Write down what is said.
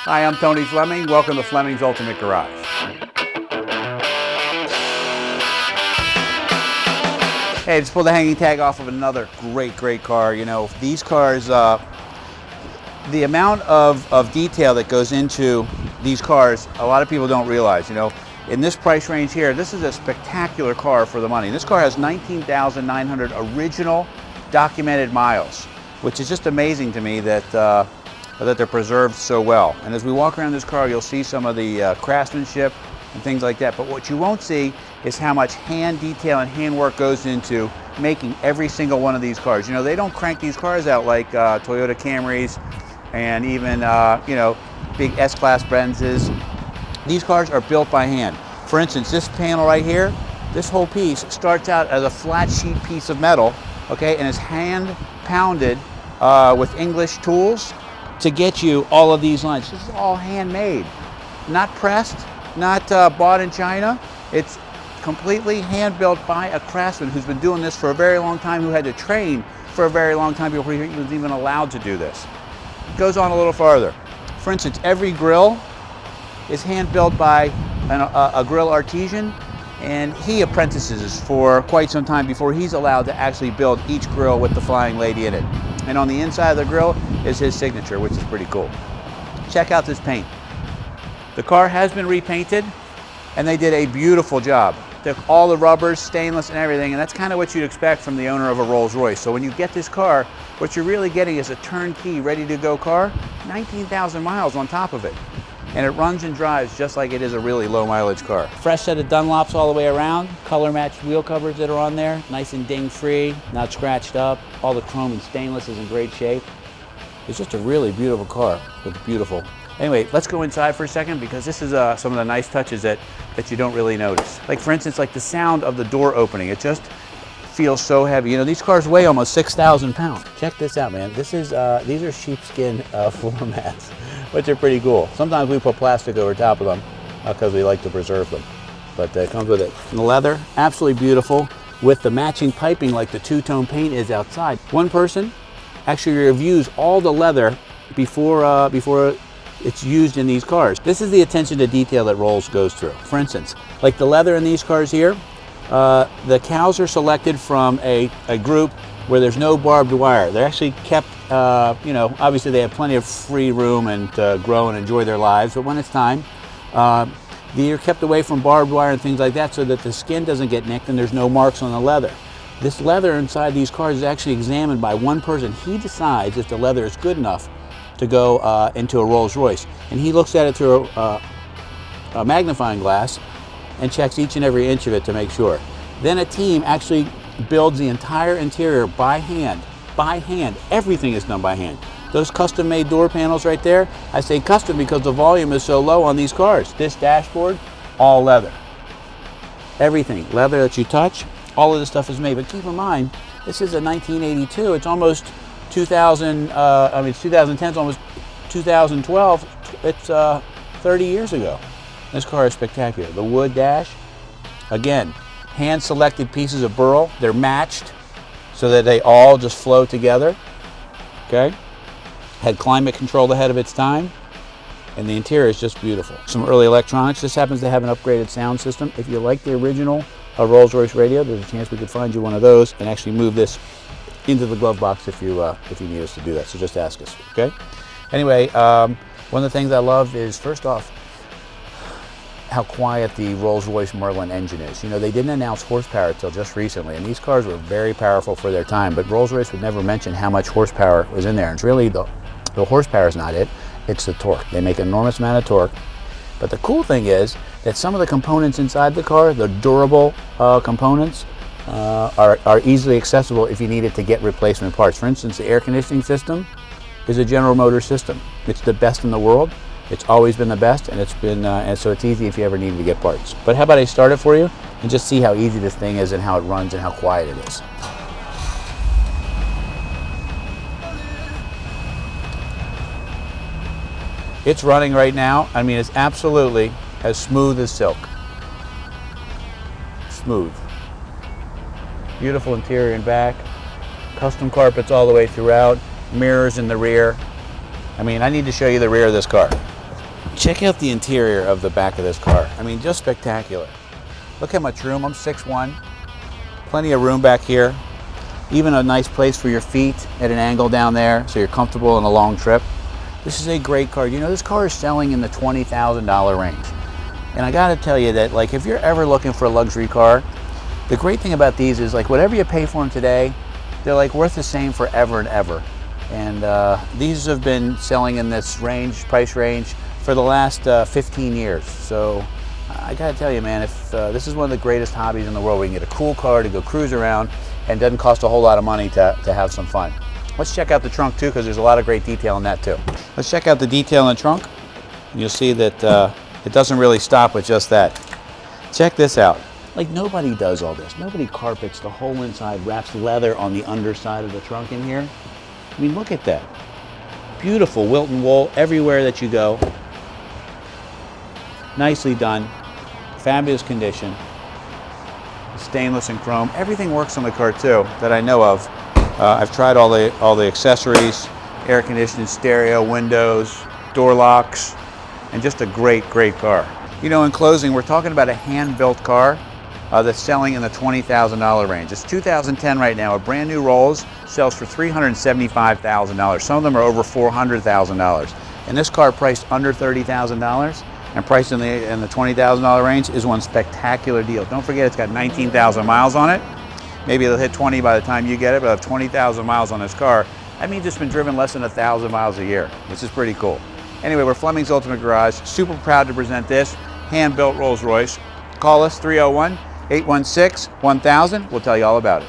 Hi, I'm Tony Fleming. Welcome to Fleming's Ultimate Garage. Hey, just pulled the hanging tag off of another great car. You know, these cars, the amount of detail that goes into these cars, a lot of people don't realize. You know, in this price range here, this is a spectacular car for the money. This car has 19,900 original documented miles, which is just amazing to me that they're preserved so well. And as we walk around this car, you'll see some of the craftsmanship and things like that. But what you won't see is how much hand detail and handwork goes into making every single one of these cars. You know, they don't crank these cars out like Toyota Camrys and even, you know, big S-Class Benzes. These cars are built by hand. For instance, this panel right here, this whole piece starts out as a flat sheet piece of metal, okay, and is hand pounded with English tools to get you all of these lines. This is all handmade, not pressed, not bought in China. It's completely hand built by a craftsman who's been doing this for a very long time, who had to train for a very long time before he was even allowed to do this. It goes on a little farther. For instance, every grill is hand built by a grill artisan, and he apprentices for quite some time before he's allowed to actually build each grill with the Flying Lady in it. And on the inside of the grill is his signature, which is pretty cool. Check out this paint. The car has been repainted, and they did a beautiful job. Took all the rubbers, stainless and everything, and that's kind of what you'd expect from the owner of a Rolls Royce. So when you get this car, what you're really getting is a turnkey, ready-to-go car, 19,000 miles on top of it. And it runs and drives just like it is a really low mileage car. Fresh set of Dunlops all the way around, color matched wheel covers that are on there, nice and ding free, not scratched up. All the chrome and stainless is in great shape. It's just a really beautiful car. It's beautiful. Anyway, let's go inside for a second, because this is some of the nice touches that you don't really notice. Like for instance, like the sound of the door opening, it just feels so heavy. You know, these cars weigh almost 6,000 pounds. Check this out, man. This is these are sheepskin floor mats, which are pretty cool. Sometimes we put plastic over top of them because we like to preserve them. But it comes with it. And the leather, absolutely beautiful, with the matching piping like the two-tone paint is outside. One person actually reviews all the leather before it's used in these cars. This is the attention to detail that Rolls goes through. For instance, like the leather in these cars here, the cows are selected from a group where there's no barbed wire. They're actually kept, you know, obviously they have plenty of free room and grow and enjoy their lives, but when it's time, they're kept away from barbed wire and things like that so that the skin doesn't get nicked and there's no marks on the leather. This leather inside these cars is actually examined by one person. He decides if the leather is good enough to go into a Rolls Royce, and he looks at it through a magnifying glass and checks each and every inch of it to make sure. Then a team actually builds the entire interior by hand. By hand. Everything is done by hand. Those custom-made door panels right there, I say custom because the volume is so low on these cars. This dashboard, all leather. Everything, leather that you touch, all of this stuff is made. But keep in mind, this is a 1982. It's almost 2000, I mean, it's 2010, it's almost 2012. It's 30 years ago. This car is spectacular. The wood dash, again, hand-selected pieces of burl. They're matched so that they all just flow together, okay? Had climate control ahead of its time, and the interior is just beautiful. Some early electronics. This happens to have an upgraded sound system. If you like the original Rolls Royce radio, there's a chance we could find you one of those and actually move this into the glove box if you need us to do that. So just ask us, okay? Anyway, one of the things I love is, first off, how quiet the Rolls Royce Merlin engine is. You know, they didn't announce horsepower until just recently, and these cars were very powerful for their time, but Rolls Royce would never mention how much horsepower was in there. And it's really the horsepower is not it, it's the torque. They make an enormous amount of torque. But the cool thing is that some of the components inside the car, the durable components, are easily accessible if you needed to get replacement parts. For instance, the air conditioning system is a General Motors system. It's the best in the world. It's always been the best, and it's been and so it's easy if you ever needed to get parts. But how about I start it for you and just see how easy this thing is and how it runs and how quiet it is. It's running right now. I mean, it's absolutely as smooth as silk. Smooth. Beautiful interior and back. Custom carpets all the way throughout. Mirrors in the rear. I mean, I need to show you the rear of this car. Check out the interior of the back of this car. I mean, just spectacular. Look how much room. I'm 6'1". Plenty of room back here. Even a nice place for your feet at an angle down there so you're comfortable in a long trip. This is a great car. You know, this car is selling in the $20,000 range. And I gotta tell you that, like, if you're ever looking for a luxury car, the great thing about these is, like, whatever you pay for them today, they're like worth the same forever and ever. And these have been selling in this range, price range, for the last 15 years. So I gotta tell you, man, if this is one of the greatest hobbies in the world. We can get a cool car to go cruise around and doesn't cost a whole lot of money to have some fun. Let's check out the trunk too, because there's a lot of great detail in that too. Let's check out the detail in the trunk. You'll see that it doesn't really stop with just that. Check this out. Like, nobody does all this. Nobody carpets the whole inside, wraps leather on the underside of the trunk in here. I mean, look at that. Beautiful Wilton wool everywhere that you go. Nicely done. Fabulous condition. Stainless and chrome. Everything works on the car too that I know of. I've tried all the accessories, air conditioning, stereo, windows, door locks, and just a great car. You know, in closing, we're talking about a hand-built car that's selling in the $20,000 range. It's 2010 right now. A brand new Rolls sells for $375,000. Some of them are over $400,000. And this car priced under $30,000 and priced in the $20,000 range is one spectacular deal. Don't forget, it's got 19,000 miles on it. Maybe it'll hit 20 by the time you get it, but I have 20,000 miles on this car. That means it's been driven less than 1,000 miles a year, which is pretty cool. Anyway, we're Fleming's Ultimate Garage. Super proud to present this hand-built Rolls Royce. Call us 301-816-1000. We'll tell you all about it.